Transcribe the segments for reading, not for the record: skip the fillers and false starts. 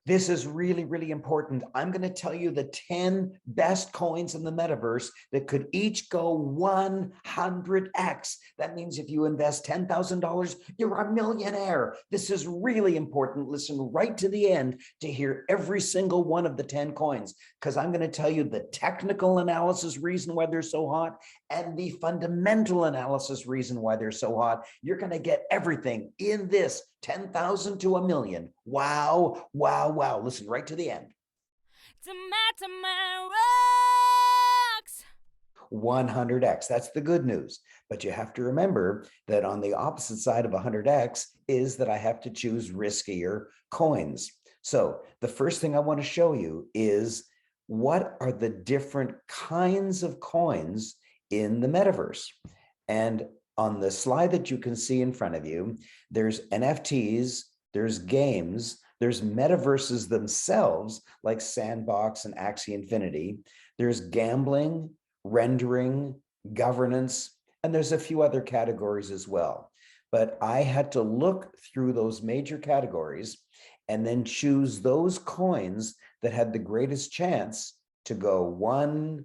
This is really, really important. I'm going to tell you the 10 best coins in the metaverse that could each go 100x. That means if you invest $10,000, you're a millionaire. This is really important. Listen right to the end to hear every single one of the 10 coins, because I'm going to tell you the technical analysis reason why they're so hot and the fundamental analysis reason why they're so hot. You're going to get everything in this 10,000 to a million. Wow, wow, wow. Listen right to the end. It's a matter rocks. 100x. That's the good news. But you have to remember that on the opposite side of 100x is that I have to choose riskier coins. So the first thing I want to show you is what are the different kinds of coins in the metaverse. And on the slide that you can see in front of you, there's NFTs, there's games, there's metaverses themselves like Sandbox and Axie Infinity, there's gambling, rendering, governance, and there's a few other categories as well. But I had to look through those major categories and then choose those coins that had the greatest chance to go 100x.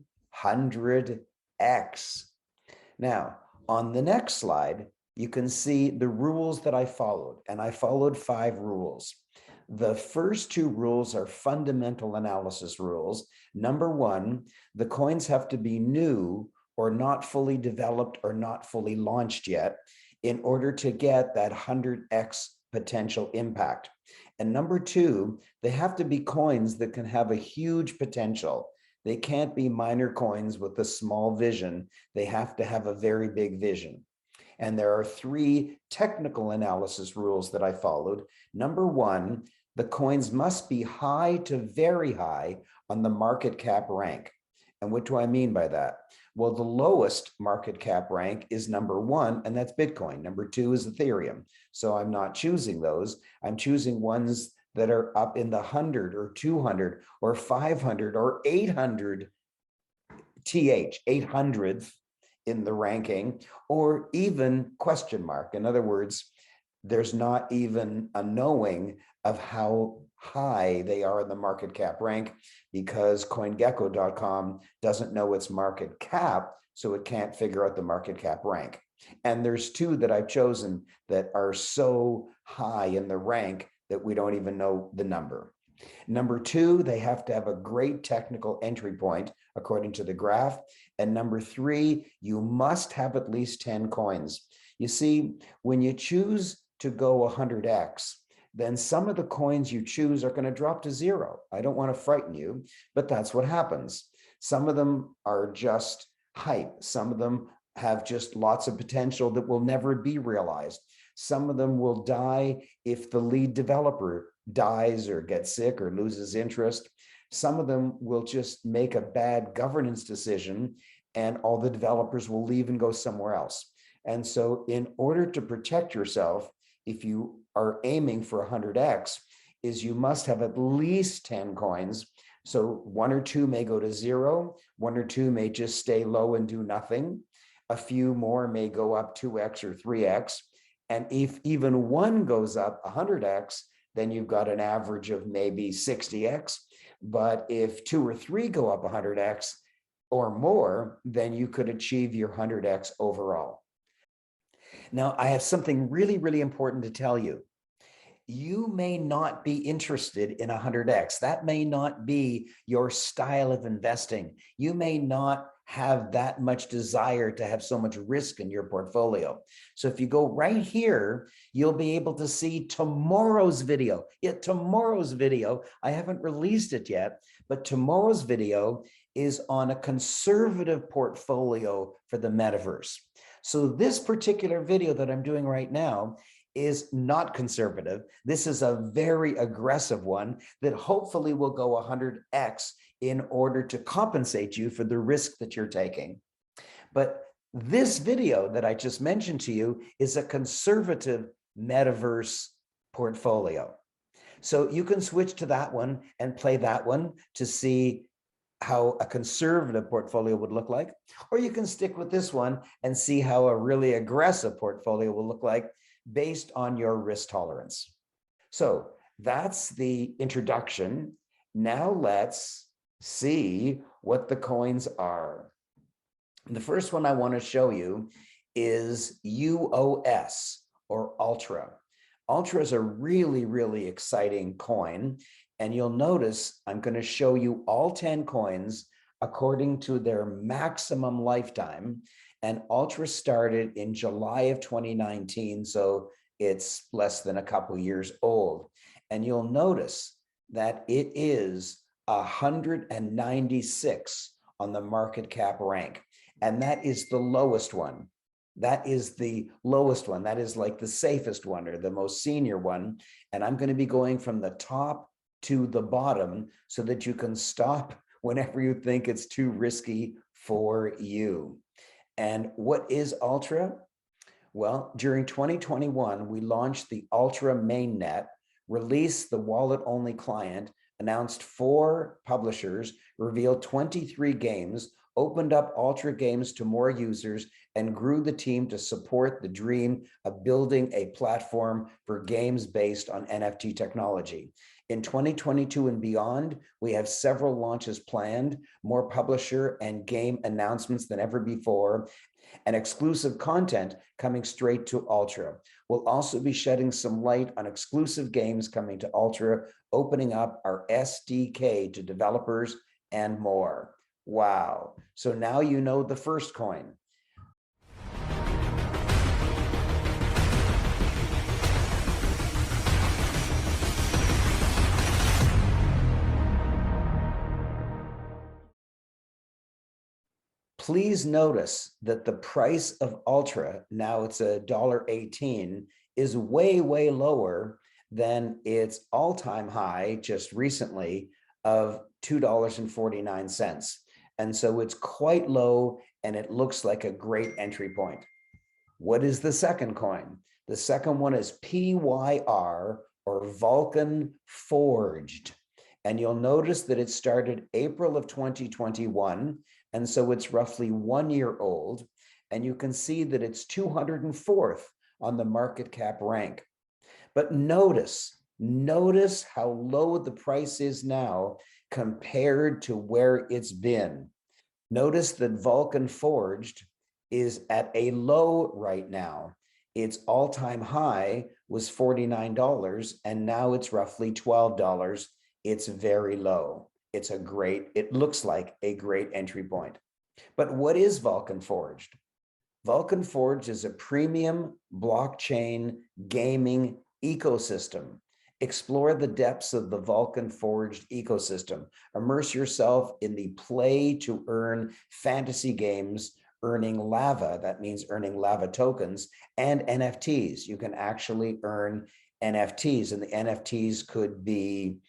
Now, on the next slide, you can see the rules that I followed, and I followed 5 rules. The first 2 rules are fundamental analysis rules. Number 1, the coins have to be new or not fully developed or not fully launched yet in order to get that 100x potential impact. And number 2, they have to be coins that can have a huge potential. They can't be minor coins with a small vision. They have to have a very big vision. And there are 3 technical analysis rules that I followed. Number 1, the coins must be high to very high on the market cap rank. And what do I mean by that? Well, the lowest market cap rank is number 1, and that's Bitcoin. Number 2 is Ethereum. So I'm not choosing those. I'm choosing ones that are up in the 100 or 200 or 500 or 800 800th in the ranking, or even question mark. In other words, there's not even a knowing of how high they are in the market cap rank because CoinGecko.com doesn't know its market cap, so it can't figure out the market cap rank. And there's 2 that I've chosen that are so high in the rank that we don't even know the number. Number 2, they have to have a great technical entry point according to the graph. And number 3, you must have at least 10 coins. You see, when you choose to go 100x, then some of the coins you choose are going to drop to 0. I don't want to frighten you, but that's what happens. Some of them are just hype. Some of them have just lots of potential that will never be realized. Some of them will die if the lead developer dies or gets sick or loses interest. Some of them will just make a bad governance decision and all the developers will leave and go somewhere else. And so in order to protect yourself, if you are aiming for 100x, is you must have at least 10 coins. So 1 or 2 may go to 0, 1 or 2 may just stay low and do nothing. A few more may go up 2x or 3x. And if even 1 goes up 100x, then you've got an average of maybe 60x. But if 2 or 3 go up 100x or more, then you could achieve your 100x overall. Now, I have something really, really important to tell you. You may not be interested in 100x. That may not be your style of investing. You may not have that much desire to have so much risk in your portfolio. So if you go right here, you'll be able to see tomorrow's video. Tomorrow's video, I haven't released it yet, but tomorrow's video is on a conservative portfolio for the metaverse. So this particular video that I'm doing right now is not conservative. This is a very aggressive one that hopefully will go 100x in order to compensate you for the risk that you're taking. But this video that I just mentioned to you is a conservative metaverse portfolio. So you can switch to that one and play that one to see how a conservative portfolio would look like, or you can stick with this one and see how a really aggressive portfolio will look like based on your risk tolerance. So that's the introduction. Now let's see what the coins are. The first one I want to show you is UOS, or Ultra. Ultra is a really, really exciting coin. And you'll notice I'm going to show you all 10 coins according to their maximum lifetime. And Ultra started in July of 2019, so it's less than a couple years old. And you'll notice that it is 196 on the market cap rank. And that is the lowest one. That is the lowest one. That is like the safest one, or the most senior one. And I'm going to be going from the top to the bottom so that you can stop whenever you think it's too risky for you. And what is Ultra? Well, during 2021, we launched the Ultra mainnet, released the wallet-only client, announced 4 publishers, revealed 23 games, opened up Ultra games to more users, and grew the team to support the dream of building a platform for games based on NFT technology. In 2022 and beyond, we have several launches planned, more publisher and game announcements than ever before, and exclusive content coming straight to Ultra. We'll also be shedding some light on exclusive games coming to Ultra, opening up our SDK to developers and more. Wow. So now you know the first coin. Please notice that the price of Ultra, now it's $1.18, is way, way lower than its all-time high just recently of $2.49. And so it's quite low, and it looks like a great entry point. What is the second coin? The second one is PYR, or Vulcan Forged. And you'll notice that it started April of 2021. And so it's roughly 1 year old. And you can see that it's 204th on the market cap rank. But notice how low the price is now compared to where it's been. Notice that Vulcan Forged is at a low right now. Its all-time high was $49, and now it's roughly $12. It's very low. It looks like a great entry point. But what is Vulcan Forged? Vulcan Forged is a premium blockchain gaming ecosystem. Explore the depths of the Vulcan Forged ecosystem. Immerse yourself in the play to earn fantasy games, earning lava. That means earning lava tokens and NFTs. You can actually earn NFTs, and the NFTs could be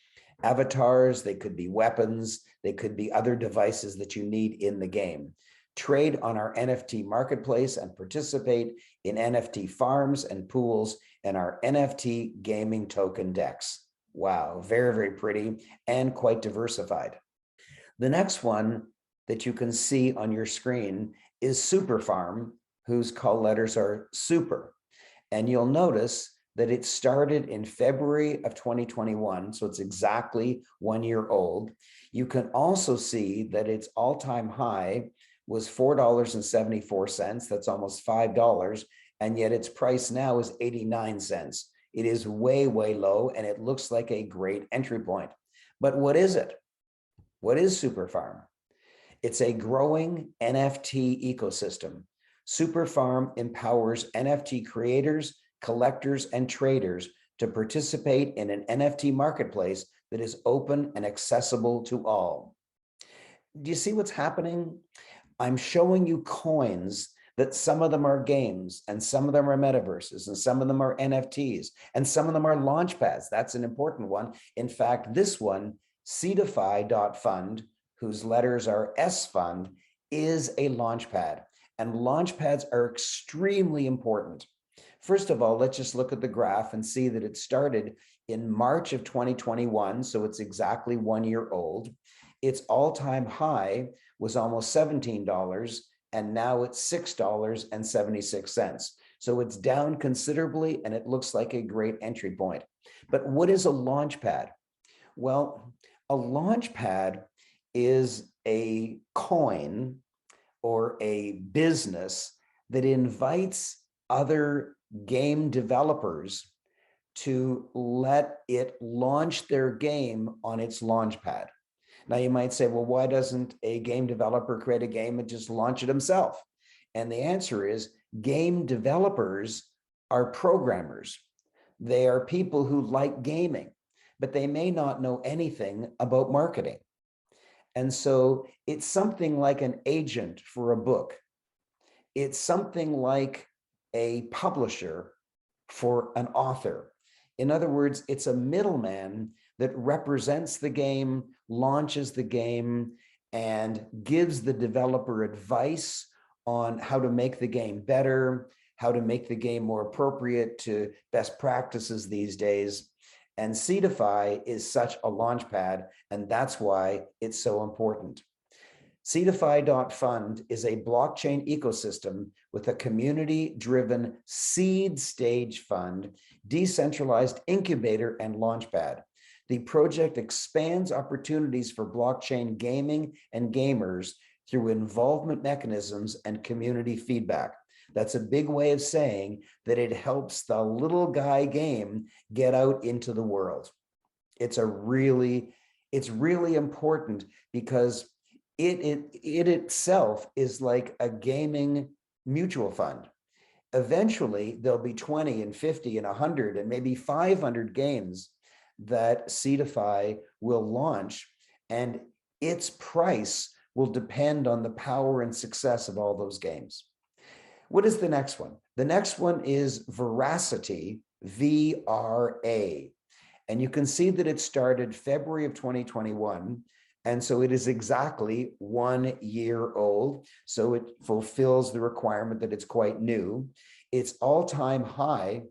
avatars, they could be weapons, they could be other devices that you need in the game. Trade on our NFT marketplace and participate in NFT farms and pools and our NFT gaming token decks. Wow, very, very pretty and quite diversified. The next one that you can see on your screen is Superfarm, whose call letters are super. And you'll notice that it started in February of 2021, so it's exactly 1 year old. You can also see that its all-time high was $4.74. That's almost $5, and yet its price now is 89 cents. It is way, way low, and it looks like a great entry point. But what is it? What is Superfarm? It's a growing NFT ecosystem. Superfarm empowers NFT creators, collectors, and traders to participate in an NFT marketplace that is open and accessible to all. Do you see what's happening? I'm showing you coins that some of them are games, and some of them are metaverses, and some of them are NFTs, and some of them are launchpads. That's an important one. In fact, this one, Seedify.fund, whose letters are SFUND, is a launchpad, and launchpads are extremely important. First of all, let's just look at the graph and see that it started in March of 2021, so it's exactly 1 year old. Its all-time high was almost $17, and now it's $6.76. So it's down considerably, and it looks like a great entry point. But what is a launch pad? Well, a launch pad is a coin or a business that invites other game developers to let it launch their game on its launch pad. Now you might say, well, why doesn't a game developer create a game and just launch it himself? And the answer is game developers are programmers. They are people who like gaming, but they may not know anything about marketing. And so it's something like an agent for a book. It's something like a publisher for an author. In other words, it's a middleman that represents the game, launches the game, and gives the developer advice on how to make the game better, how to make the game more appropriate to best practices these days. And Seedify is such a launch pad, and that's why it's so important. Seedify.fund is a blockchain ecosystem with a community-driven seed stage fund, decentralized incubator, and launchpad. The project expands opportunities for blockchain gaming and gamers through involvement mechanisms and community feedback. That's a big way of saying that it helps the little guy game get out into the world. It's really important because it itself is like a gaming mutual fund. Eventually, there'll be 20 and 50 and 100 and maybe 500 games that Seedify will launch, and its price will depend on the power and success of all those games. What is the next one? The next one is Veracity, VRA. And you can see that it started February of 2021. And so it is exactly 1 year old. So it fulfills the requirement that it's quite new. Its all-time high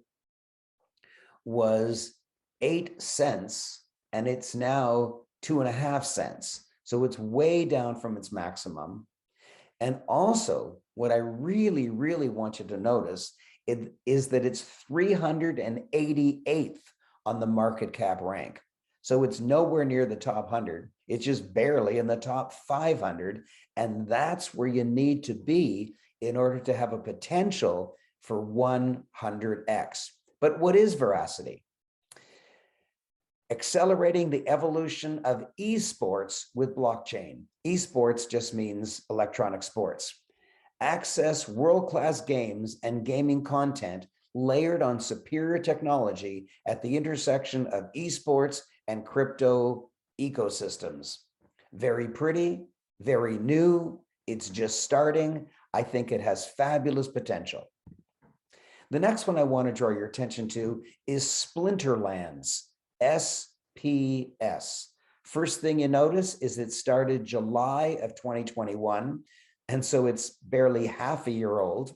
was 8 cents, and it's now 2.5 cents. So it's way down from its maximum. And also, what I really, really want you to notice is that it's 388th on the market cap rank. So it's nowhere near the top 100. It's just barely in the top 500. And that's where you need to be in order to have a potential for 100x. But what is Veracity? Accelerating the evolution of esports with blockchain. Esports just means electronic sports. Access world-class games and gaming content layered on superior technology at the intersection of esports and crypto ecosystems. Very pretty, very new. It's just starting. I think it has fabulous potential. The next one I want to draw your attention to is Splinterlands, SPS. First thing you notice is it started July of 2021, and so it's barely half a year old.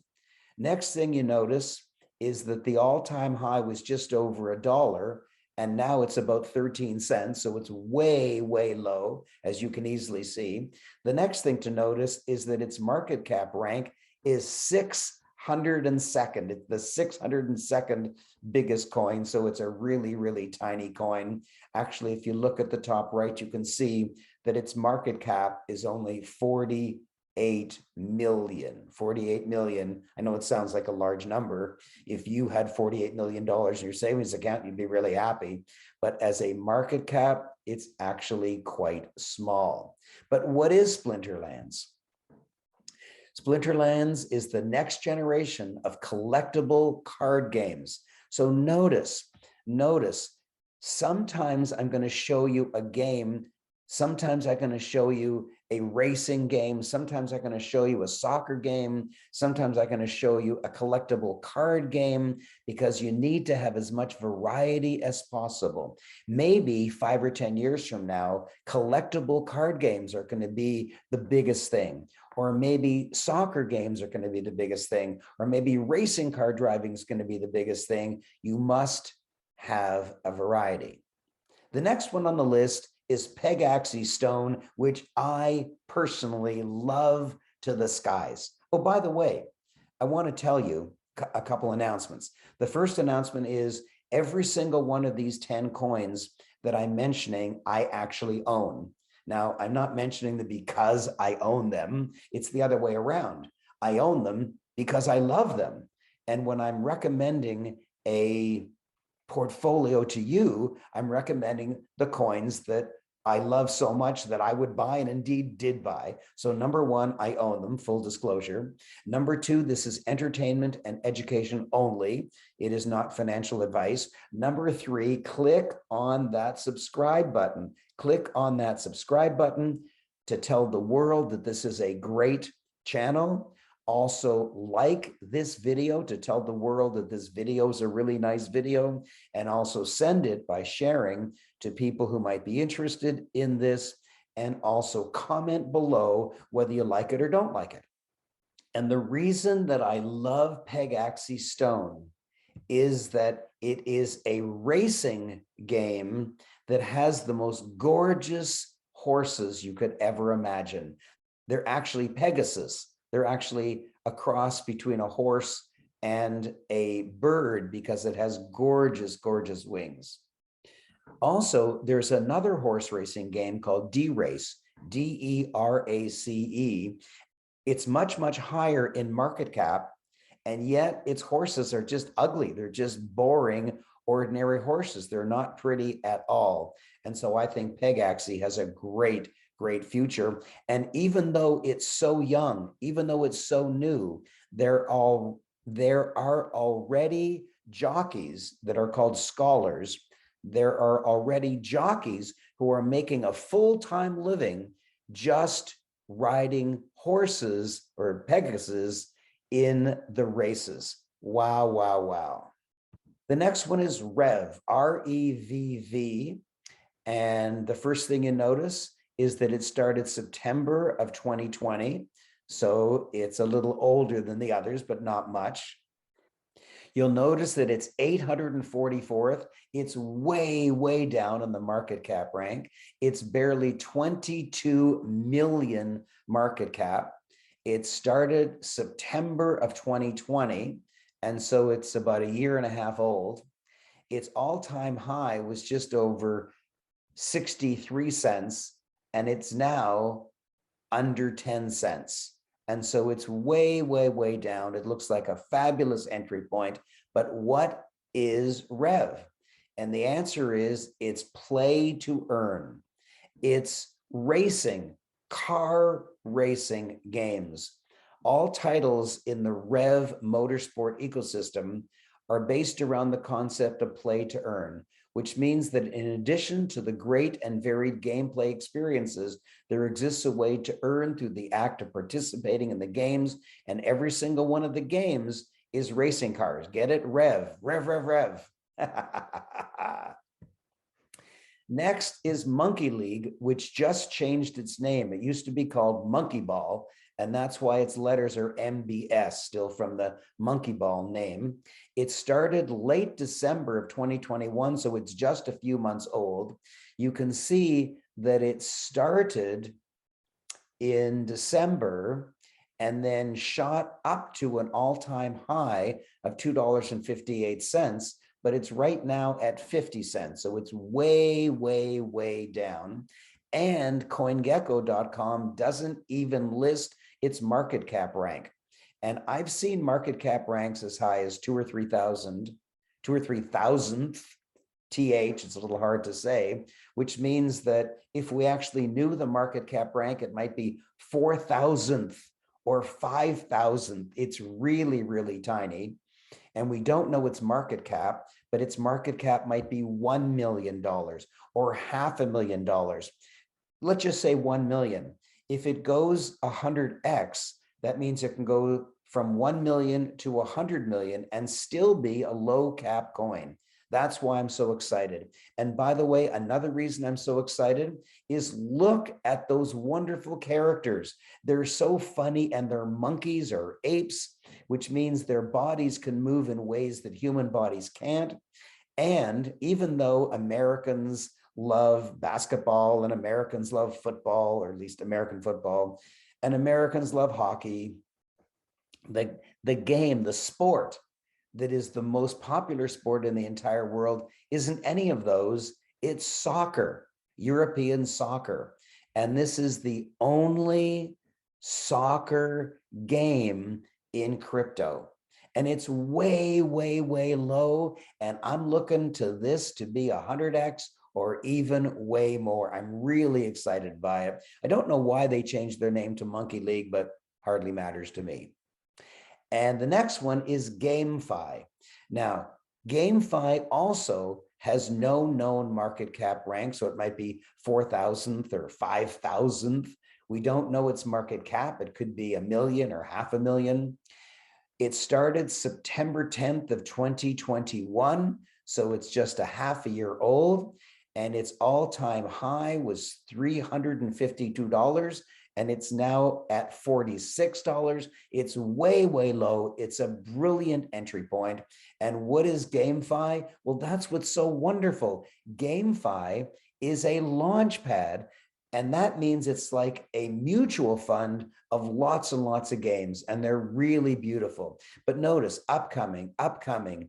Next thing you notice is that the all-time high was just over $1, and now it's about 13 cents, so it's way, way low, as you can easily see. The next thing to notice is that its market cap rank is 602nd. It's the 602nd biggest coin, so it's a really, really tiny coin. Actually, if you look at the top right, you can see that its market cap is only 48 million. 48 million. I know it sounds like a large number. If you had $48 million in your savings account, you'd be really happy. But as a market cap, it's actually quite small. But what is Splinterlands? Splinterlands is the next generation of collectible card games. So notice, sometimes I'm going to show you a game. Sometimes I'm going to show you a racing game. Sometimes I'm going to show you a soccer game. Sometimes I'm going to show you a collectible card game, because you need to have as much variety as possible. Maybe 5 or 10 years from now, collectible card games are going to be the biggest thing. Or maybe soccer games are going to be the biggest thing. Or maybe racing car driving is going to be the biggest thing. You must have a variety. The next one on the list is Pegaxy stone, which I personally love to the skies. Oh, by the way, I want to tell you a couple announcements. The first announcement is Every single one of these 10 coins that I'm mentioning, I actually own. Now, I'm not mentioning them because I own them. It's the other way around. I own them because I love them. And when I'm recommending a portfolio to you, I'm recommending the coins that I love so much that I would buy and indeed did buy. So number one, I own them, full disclosure. Number two, this is entertainment and education only. It is not financial advice. Number three, click on that subscribe button. Click on that subscribe button to tell the world that this is a great channel. Also, like this video to tell the world that this video is a really nice video, and also send it by sharing to people who might be interested in this, and also comment below whether you like it or don't like it. And the reason that I love Pegaxy Stone is that it is a racing game that has the most gorgeous horses you could ever imagine. They're actually Pegasus. They're actually a cross between a horse and a bird because it has gorgeous, gorgeous wings. Also, there's another horse racing game called Derace, D-E-R-A-C-E. It's much, much higher in market cap, and yet its horses are just ugly. They're just boring, ordinary horses. They're not pretty at all. And so I think Pegaxy has a great future. And even though it's so young, even though it's so new, there are already jockeys that are called scholars. There are already jockeys who are making a full-time living just riding horses or Pegasus in the races. Wow, wow, wow. The next one is REVV, R-E-V-V. And the first thing you notice is that it started September of 2020. So it's a little older than the others, but not much. You'll notice that it's 844th. It's way, way down in the market cap rank. It's barely 22 million market cap. It started September of 2020. And so it's about a year and a half old. Its all-time high was just over 63 cents. And it's now under 10 cents. And so it's way, way, way down. It looks like a fabulous entry point. But what is REV? And the answer is it's play to earn. It's racing, car racing games. All titles in the REV Motorsport ecosystem are based around the concept of play to earn, which means that in addition to the great and varied gameplay experiences, there exists a way to earn through the act of participating in the games, and every single one of the games is racing cars. Get it? Rev, rev, rev, rev. Next is monkeyleague, which just changed its name. It used to be called Monkey Ball, and that's why its letters are MBS, still from the Monkey Ball name. It started late December of 2021, so it's just a few months old. You can see that it started in December and then shot up to an all-time high of $2.58, but it's right now at 50 cents. So it's way, way, way down. And CoinGecko.com doesn't even list its market cap rank. And I've seen market cap ranks as high as 2,000 or 3,000, 2,000 or 3,000th TH, it's a little hard to say, which means that if we actually knew the market cap rank, it might be 4,000th or 5,000th. It's really, really tiny. And we don't know its market cap, but its market cap might be $1 million or $500,000. Let's just say 1 million. If it goes 100x, that means it can go from 1 million to 100 million and still be a low cap coin. That's why I'm so excited. And by the way, another reason I'm so excited is look at those wonderful characters. They're so funny, and they're monkeys or apes, which means their bodies can move in ways that human bodies can't. And even though Americans love basketball and Americans love football, or at least American football, and Americans love hockey, the game, the sport, that is the most popular sport in the entire world isn't any of those. It's soccer, European soccer. And this is the only soccer game in crypto. And it's way, way, way low. And I'm looking to this to be 100x or even way more. I'm really excited by it. I don't know why they changed their name to monkeyleague, but hardly matters to me. And the next one is GameFi. Now, GameFi also has no known market cap rank, so it might be 4,000th or 5,000th. We don't know its market cap. It could be 1 million or 500,000. It started September 10th of 2021, so it's just a half a year old, and its all-time high was $352, and it's now at $46. It's way, way low. It's a brilliant entry point. And what is GameFi? Well, that's what's so wonderful. GameFi is a launch pad, and that means it's like a mutual fund of lots and lots of games, and they're really beautiful. But notice, upcoming,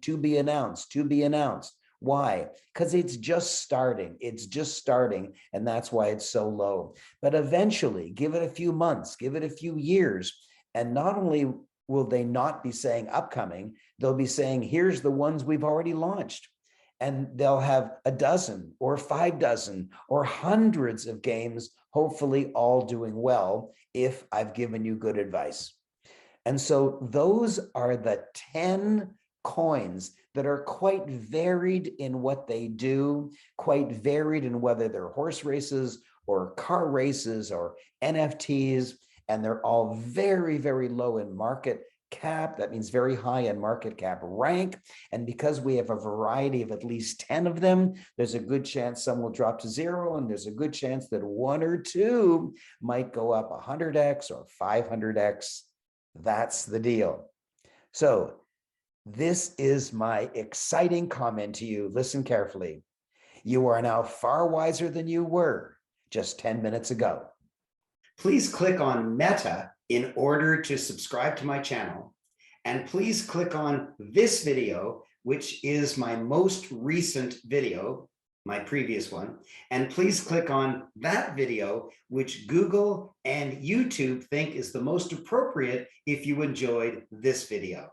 to be announced, to be announced. Why? Because it's just starting. It's just starting, and that's why it's so low. But eventually, give it a few months, give it a few years, and not only will they not be saying upcoming, they'll be saying, here's the ones we've already launched. And they'll have a dozen or 5 dozen or hundreds of games, hopefully all doing well, if I've given you good advice. And so those are the 10 coins that are quite varied in what they do, quite varied in whether they're horse races or car races or NFTs, and they're all very, very low in market cap. That means very high in market cap rank. And because we have a variety of at least 10 of them, there's a good chance some will drop to 0, and there's a good chance that 1 or 2 might go up 100x or 500x. That's the deal. So this is my exciting comment to you. Listen carefully. You are now far wiser than you were just 10 minutes ago. Please click on Meta in order to subscribe to my channel. And please click on this video, which is my most recent video, my previous one. And please click on that video, which Google and YouTube think is the most appropriate if you enjoyed this video.